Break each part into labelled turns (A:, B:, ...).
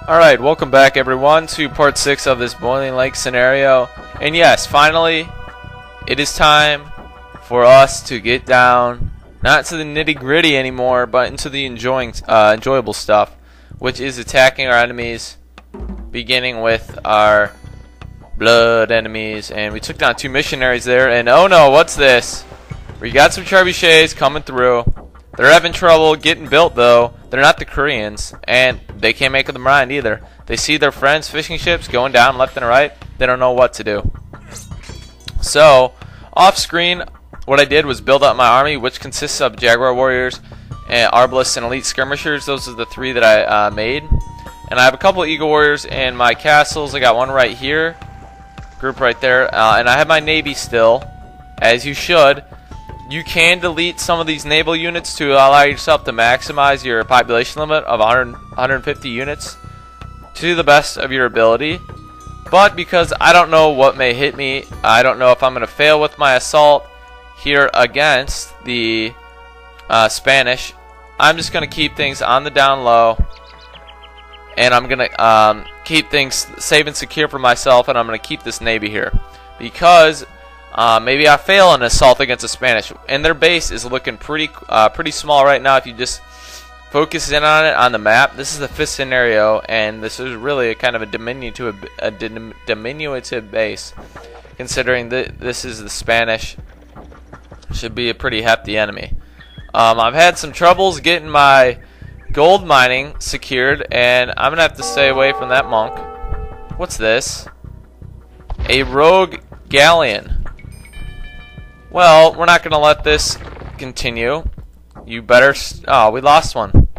A: Alright, welcome back everyone to part 6 of this Boiling Lake scenario. And yes, finally, it is time for us to get down, not to the nitty gritty anymore, but into the enjoyable stuff, which is attacking our enemies, beginning with our blood enemies. And we took down 2 missionaries there, and oh no, what's this? We got some trebuchets coming through. They're having trouble getting built though. They're not the Koreans, and they can't make them mind either. They see their friends' fishing ships going down left and right. They don't know what to do. So, off screen, what I did was build up my army, which consists of Jaguar Warriors, and Arbalists, and Elite Skirmishers. Those are the 3 that I made. And I have a couple Eagle Warriors in my castles. I got one right here, group right there, and I have my Navy still, as you should. You can delete some of these naval units to allow yourself to maximize your population limit of 150 units to the best of your ability. But because I don't know what may hit me, I don't know if I'm going to fail with my assault here against the Spanish, I'm just going to keep things on the down low. And I'm going to keep things safe and secure for myself, and I'm going to keep this Navy here. Because maybe I fail an assault against the Spanish, and their base is looking pretty small right now. If you just focus in on it on the map, this is the 5th scenario, and this is really a kind of a diminutive base, considering that this is the Spanish. Should be a pretty hefty enemy. I've had some troubles getting my gold mining secured, and I'm gonna have to stay away from that monk. What's this? A rogue galleon. Well, we're not going to let this continue. You better... Oh, we lost one.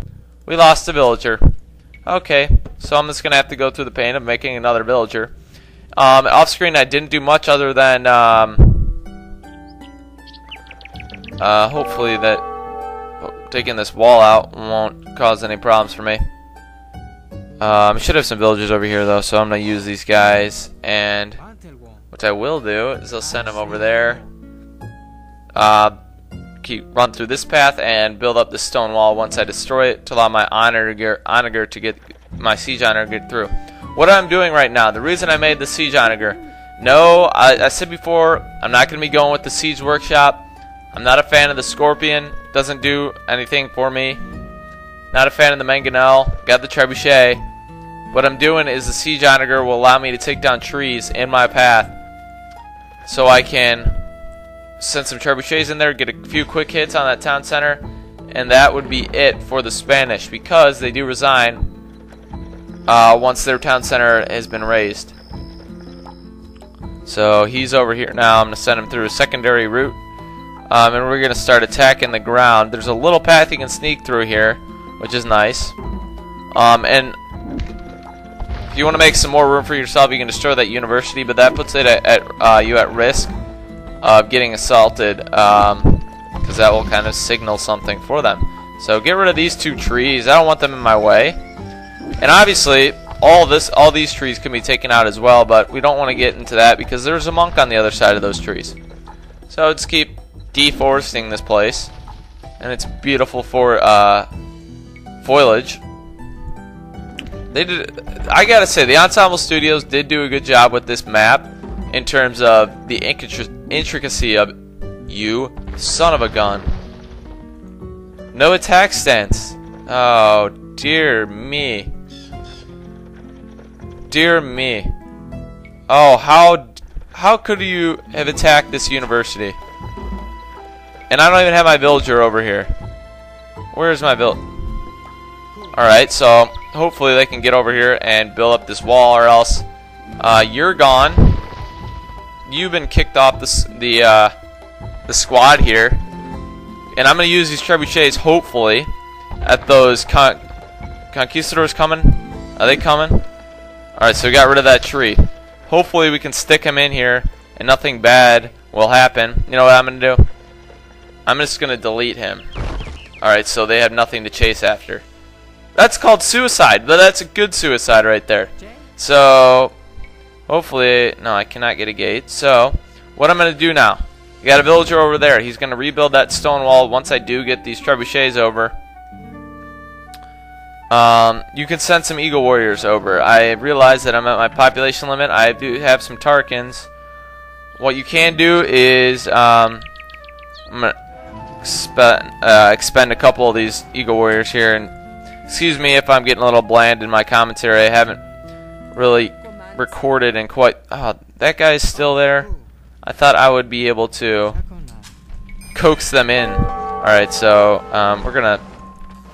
A: We lost a villager. Okay, so I'm just going to have to go through the pain of making another villager. Off screen, I didn't do much other than... hopefully that taking this wall out won't cause any problems for me. I should have some villagers over here, though, so I'm going to use these guys. And what I will do is I'll send them over there. Run through this path and build up the stone wall once I destroy it to allow my onager to get my siege onager to get through. What I'm doing right now, the reason I made the siege onager, no, I said before, I'm not going to be going with the siege workshop. I'm not a fan of the scorpion, doesn't do anything for me. Not a fan of the mangonel, got the trebuchet. What I'm doing is the siege onager will allow me to take down trees in my path, so I can send some trebuchets in there, get a few quick hits on that town center, and that would be it for the Spanish, because they do resign once their town center has been raised. So he's over here now. I'm going to send him through a secondary route, and we're going to start attacking the ground. There's a little path you can sneak through here, which is nice. And if you want to make some more room for yourself, you can destroy that university, but that puts it you at risk of getting assaulted, because that will kind of signal something for them. So get rid of these 2 trees. I don't want them in my way. And obviously all these trees can be taken out as well, but we don't want to get into that because there's a monk on the other side of those trees. So let's keep deforesting this place, and it's beautiful for foliage. I gotta say, the Ensemble Studios did do a good job with this map in terms of the intricacy of... You son of a gun. No attack stance. Oh, dear me. Dear me. Oh, how could you have attacked this university? And I don't even have my villager over here. Where's my villager? Alright, so hopefully they can get over here and build up this wall, or else you're gone. You've been kicked off the squad here, and I'm going to use these trebuchets hopefully at those conquistadors coming. Are they coming? Alright, so we got rid of that tree. Hopefully we can stick him in here and nothing bad will happen. You know what I'm going to do? I'm just going to delete him. Alright, so they have nothing to chase after. That's called suicide, but that's a good suicide right there. So hopefully, no, I cannot get a gate. So what I'm going to do now, you got a villager over there. He's going to rebuild that stone wall once I do get these trebuchets over. You can send some Eagle Warriors over. I realize that I'm at my population limit. I do have some Tarkans. What you can do is I'm gonna expend a couple of these Eagle Warriors here, and excuse me if I'm getting a little bland in my commentary. I haven't really recorded in quite. Oh, that guy's still there. I thought I would be able to coax them in. Alright, so we're gonna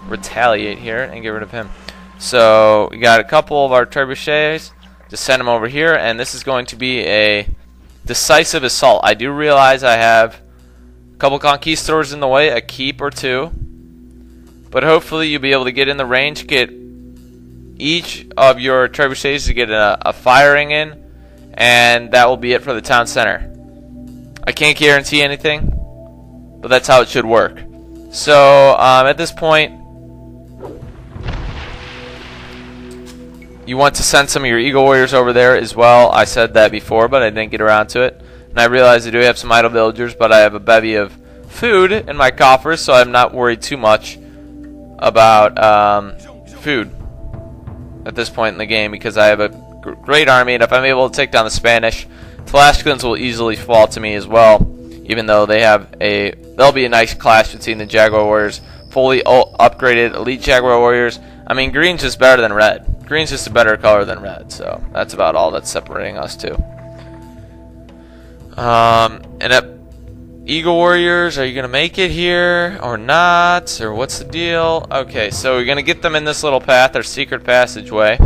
A: retaliate here and get rid of him. So we got a couple of our trebuchets. Just send them over here, and this is going to be a decisive assault. I do realize I have a couple conquistadors in the way, a keep or two, but hopefully you'll be able to get in the range, get each of your trebuchets to get a firing in, and that will be it for the town center. I can't guarantee anything, but that's how it should work. So at this point, you want to send some of your Eagle Warriors over there as well. I said that before, but I didn't get around to it. And I realize I do have some idle villagers, but I have a bevy of food in my coffers, so I'm not worried too much about food at this point in the game, because I have a great army, and if I'm able to take down the Spanish, Tlaxcalans will easily fall to me as well, even though there'll be a nice clash between the Jaguar Warriors, fully upgraded elite Jaguar Warriors. I mean, green's just better than red. Green's just a better color than red, so that's about all that's separating us two. Eagle Warriors, are you going to make it here or not? Or what's the deal? Okay, so we're going to get them in this little path, our secret passageway.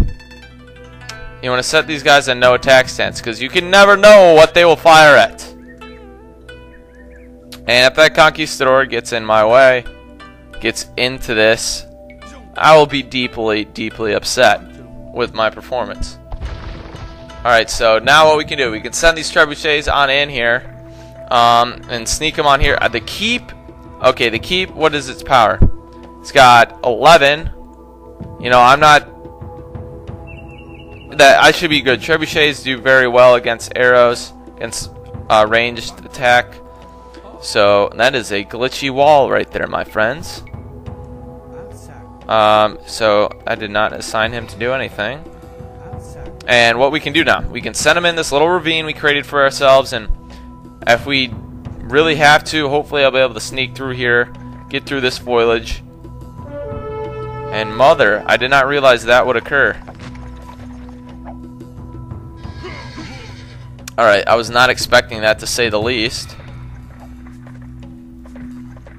A: You want to set these guys in no attack stance, because you can never know what they will fire at. And if that conquistador gets in my way, gets into this, I will be deeply, deeply upset with my performance. Alright, so now what we can do, we can send these trebuchets on in here, and sneak them on here. The keep, okay, the keep, what is its power? It's got 11. You know, I should be good. Trebuchets do very well against arrows, against ranged attack. So that is a glitchy wall right there, my friends. So I did not assign him to do anything. And what we can do now, we can send him in this little ravine we created for ourselves, and if we really have to, hopefully I'll be able to sneak through here, get through this foliage. And mother, I did not realize that would occur. Alright, I was not expecting that, to say the least.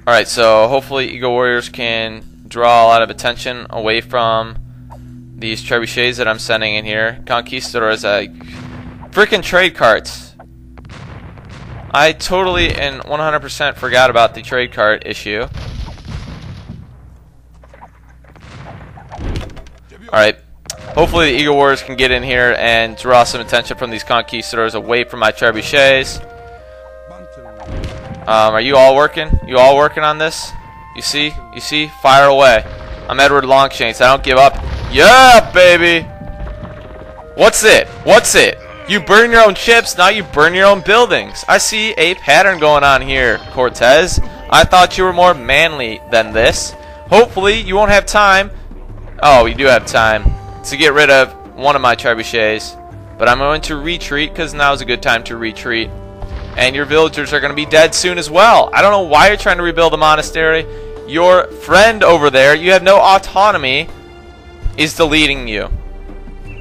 A: Alright, so hopefully Eagle Warriors can draw a lot of attention away from these trebuchets that I'm sending in here. Conquistadors, freaking trade carts. I totally and 100% forgot about the trade cart issue. Alright, hopefully the Eagle Warriors can get in here and draw some attention from these conquistadors away from my trebuchets. Are you all working? You all working on this? You see? You see? Fire away. I'm Edward Longshanks. I don't give up. Yeah, baby! What's it? What's it? You burn your own ships, now you burn your own buildings. I see a pattern going on here, Cortez. I thought you were more manly than this. Hopefully, you won't have time. Oh, you do have time to get rid of one of my trebuchets. But I'm going to retreat, because now is a good time to retreat. And your villagers are going to be dead soon as well. I don't know why you're trying to rebuild the monastery. Your friend over there, you have no autonomy, is deleting you.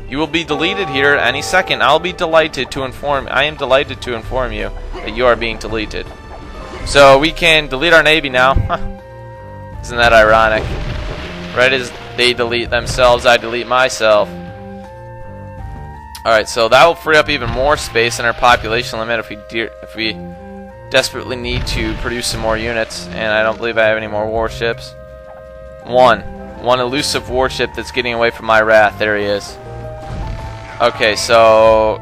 A: You will be deleted here any second. I am delighted to inform you that you are being deleted. So we can delete our navy now. Isn't that ironic? Right as they delete themselves, I delete myself. Alright, so that will free up even more space in our population limit if we desperately need to produce some more units. And I don't believe I have any more warships. One elusive warship that's getting away from my wrath. There he is. Okay, so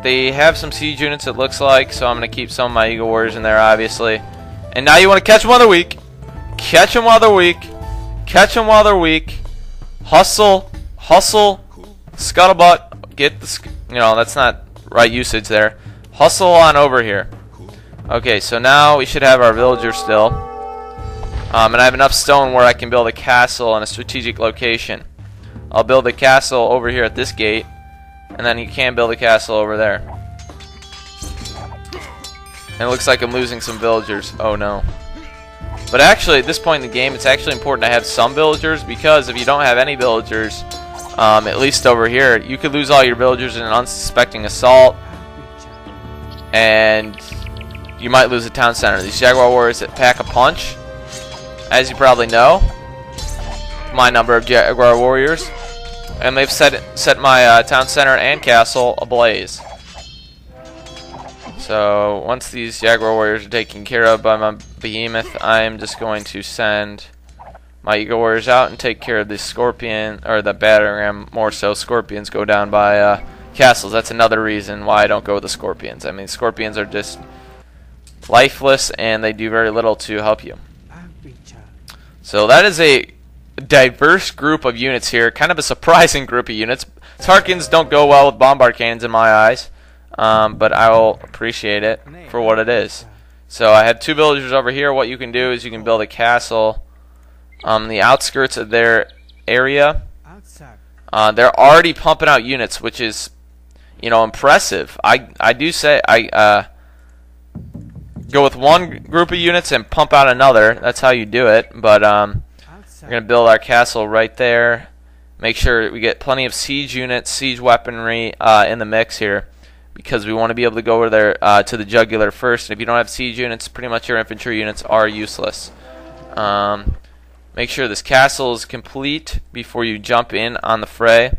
A: they have some siege units, it looks like, so I'm going to keep some of my Eagle Warriors in there, obviously. And now you want to catch them while they're weak. Catch them while they're weak. Catch them while they're weak. Hustle. Hustle. Scuttlebutt. Get the... You know, that's not right usage there. Hustle on over here. Okay, so now we should have our villagers still. And I have enough stone where I can build a castle in a strategic location. I'll build a castle over here at this gate, and then you can build a castle over there. And it looks like I'm losing some villagers. Oh no. But actually, at this point in the game, it's actually important to have some villagers, because if you don't have any villagers, at least over here, you could lose all your villagers in an unsuspecting assault, and you might lose a town center. These Jaguar Warriors that pack a punch, as you probably know, my number of Jaguar Warriors, and they've set my town center and castle ablaze. So once these Jaguar Warriors are taken care of by my behemoth, I'm just going to send my Eagle Warriors out and take care of the Scorpion, or the battering ram. More so, Scorpions go down by castles. That's another reason why I don't go with the Scorpions. I mean, Scorpions are just lifeless, and they do very little to help you. So that is a diverse group of units here. Kind of a surprising group of units. Tarkins don't go well with bombard cannons in my eyes. But I will appreciate it for what it is. So I had 2 villagers over here. What you can do is you can build a castle on the outskirts of their area. They're already pumping out units, which is, you know, impressive. I do say I go with one group of units and pump out another. That's how you do it. But we're gonna build our castle right there. Make sure we get plenty of siege units, siege weaponry in the mix here, because we want to be able to go over there to the jugular first. And if you don't have siege units, pretty much your infantry units are useless. Make sure this castle is complete before you jump in on the fray.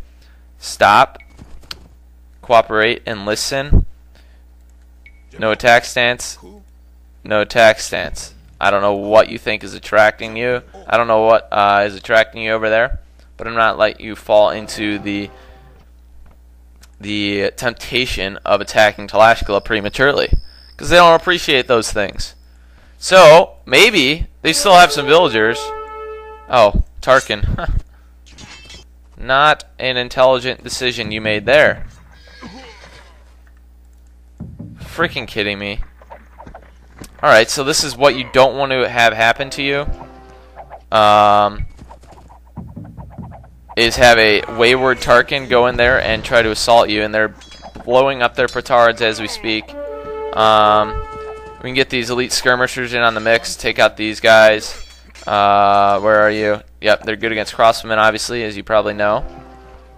A: Stop, cooperate, and listen. No attack stance. No attack stance. I don't know what you think is attracting you. I don't know what is attracting you over there, but I'm not letting you fall into the temptation of attacking Tlaxcala prematurely, because they don't appreciate those things. So maybe they still have some villagers. Oh, Tarkin. Not an intelligent decision you made there. Freaking kidding me. Alright, so this is what you don't want to have happen to you. Is have a wayward Tarkin go in there and try to assault you, and they're blowing up their petards as we speak. We can get these elite skirmishers in on the mix, take out these guys. Where are you? Yep, they're good against crossbowmen, obviously, as you probably know.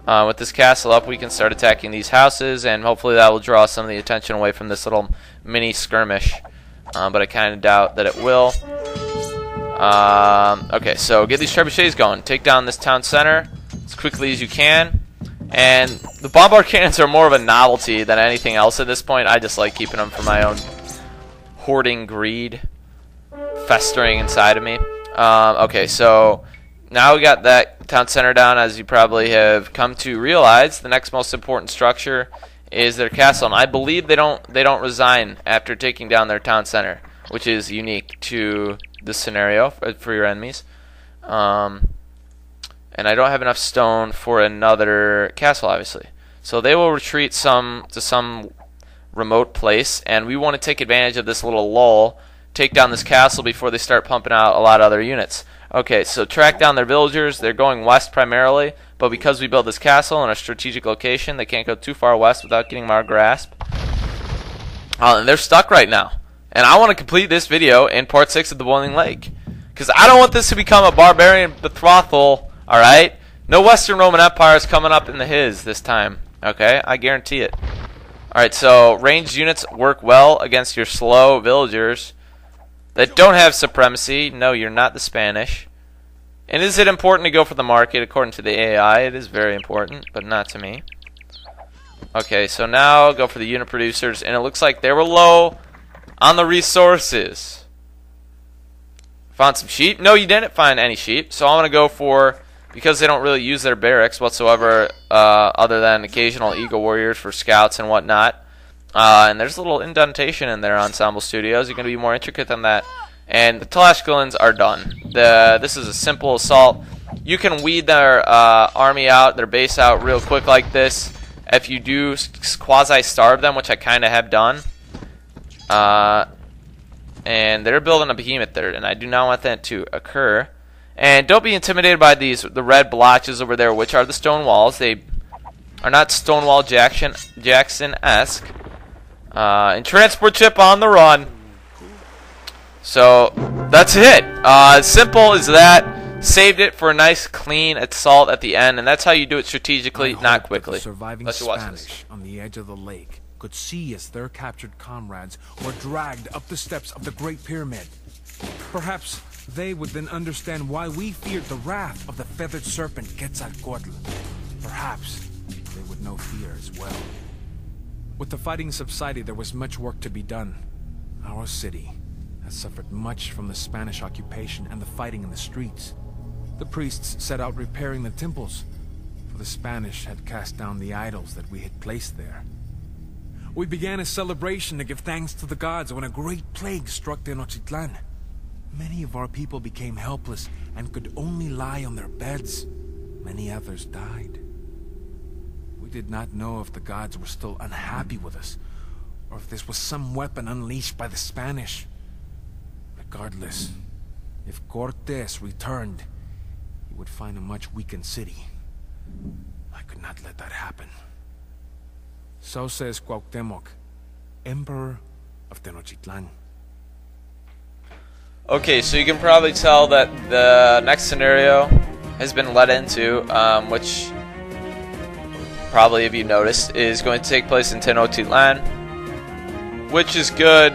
A: With this castle up, we can start attacking these houses, and hopefully that will draw some of the attention away from this little mini skirmish. But I kind of doubt that it will. Okay, so get these trebuchets going. Take down this town center as quickly as you can. And the bombard cannons are more of a novelty than anything else at this point. I just like keeping them for my own hoarding greed festering inside of me. Okay, so now we got that town center down. As you probably have come to realize, the next most important structure is their castle, and I believe they don't resign after taking down their town center, which is unique to this scenario for your enemies. And I don't have enough stone for another castle, obviously. So they will retreat to some remote place, and we want to take advantage of this little lull, take down this castle before they start pumping out a lot of other units. Okay, so track down their villagers. They're going west primarily, but because we built this castle in a strategic location, they can't go too far west without getting our grasp. And they're stuck right now. And I want to complete this video in part 6 of the Boiling Lake, because I don't want this to become a barbarian betrothal. Alright? No Western Roman Empire is coming up in the his this time. Okay? I guarantee it. Alright, so ranged units work well against your slow villagers that don't have supremacy. No, you're not the Spanish. And is it important to go for the market? According to the AI, it is very important, but not to me. Okay, so now go for the unit producers, and it looks like they were low on the resources. Found some sheep? No, you didn't find any sheep. So I'm going to go for, because they don't really use their barracks whatsoever, other than occasional Eagle Warriors for scouts and whatnot. And there's a little indentation in their ensemble studios. You're going to be more intricate than that. And the Tlaxcalans are done. This is a simple assault. You can weed their army out, their base out real quick like this. If you do quasi-starve them, which I kind of have done. and they're building a behemoth there, and I do not want that to occur. And don't be intimidated by the red blotches over there, which are the stone walls. They are not Stonewall Jackson-esque. And transport ship on the run. So that's it. As simple as that. Saved it for a nice clean assault at the end, and that's how you do it strategically, not quickly.
B: The surviving Spanish on the edge of the lake could see as their captured comrades were dragged up the steps of the Great Pyramid. Perhaps they would then understand why we feared the wrath of the feathered serpent Quetzalcoatl. Perhaps they would know fear as well. With the fighting subsided, there was much work to be done. Our city has suffered much from the Spanish occupation and the fighting in the streets. The priests set out repairing the temples, for the Spanish had cast down the idols that we had placed there. We began a celebration to give thanks to the gods when a great plague struck Tenochtitlan. Many of our people became helpless and could only lie on their beds. Many others died. We did not know if the gods were still unhappy with us, or if this was some weapon unleashed by the Spanish. Regardless, if Cortés returned, he would find a much weakened city. I could not let that happen. So says Cuauhtémoc, Emperor of Tenochtitlan.
A: Okay, so you can probably tell that the next scenario has been led into, which probably, if you noticed, is going to take place in Tenochtitlan, which is good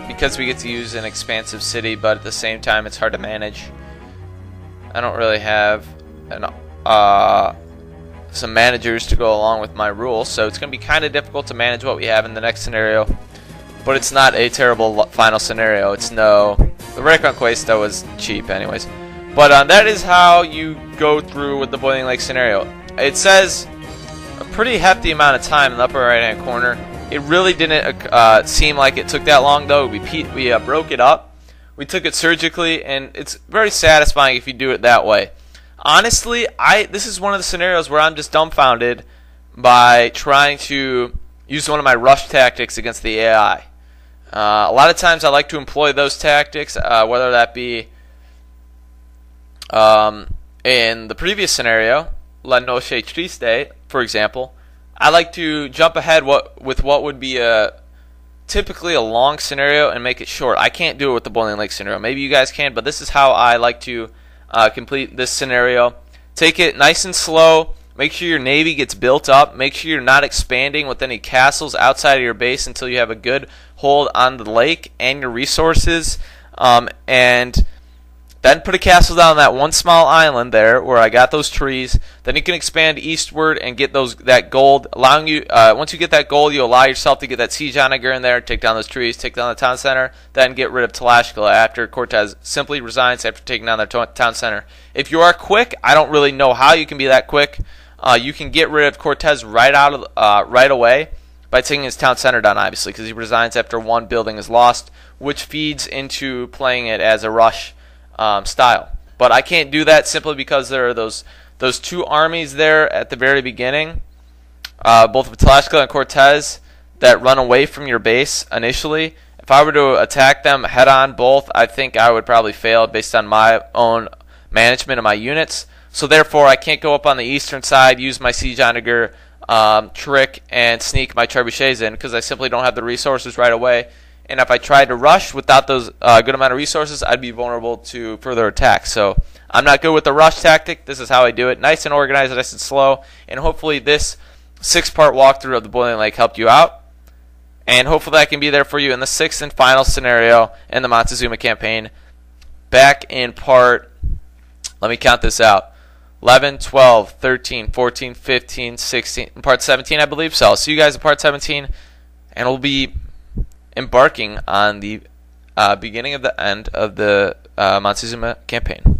A: because we get to use an expansive city, but at the same time it's hard to manage. I don't really have some managers to go along with my rules, so it's going to be kind of difficult to manage what we have in the next scenario, but it's not a terrible final scenario. It's the Reconquista was cheap anyways. But that is how you go through with the Boiling Lake scenario. It says a pretty hefty amount of time in the upper right hand corner. It really didn't seem like it took that long though. We broke it up. We took it surgically, and it's very satisfying if you do it that way. Honestly, this is one of the scenarios where I'm just dumbfounded by trying to use one of my rush tactics against the AI. A lot of times I like to employ those tactics, whether that be in the previous scenario, La Noche Triste, for example. I like to jump ahead with what would be typically a long scenario and make it short. I can't do it with the Boiling Lake scenario. Maybe you guys can, but this is how I like to complete this scenario. Take it nice and slow. Make sure your navy gets built up. Make sure you're not expanding with any castles outside of your base until you have a good hold on the lake and your resources. And then put a castle down on that one small island there where I got those trees. Then you can expand eastward and get that gold. Allowing you, once you get that gold, you allow yourself to get that siege onager in there, take down those trees, take down the town center, then get rid of Tlaxcala after Cortés simply resigns after taking down their town center. If you are quick, I don't really know how you can be that quick. You can get rid of Cortés right away by taking his town center down, obviously, because he resigns after one building is lost, which feeds into playing it as a rush style. But I can't do that simply because there are those two armies there at the very beginning, both of Tlaxcala and Cortés, that run away from your base initially. If I were to attack them head on both, I think I would probably fail based on my own management of my units. So therefore, I can't go up on the eastern side, use my siege onager trick, and sneak my trebuchets in because I simply don't have the resources right away. And if I tried to rush without those good amount of resources, I'd be vulnerable to further attacks. So I'm not good with the rush tactic. This is how I do it. Nice and organized, nice and slow. And hopefully this 6-part walkthrough of the Boiling Lake helped you out. And hopefully I can be there for you in the 6th and final scenario in the Montezuma campaign. Back in part, let me count this out, 11, 12, 13, 14, 15, 16, in part 17 I believe. So I'll see you guys in part 17. And we'll be embarking on the beginning of the end of the Montezuma campaign.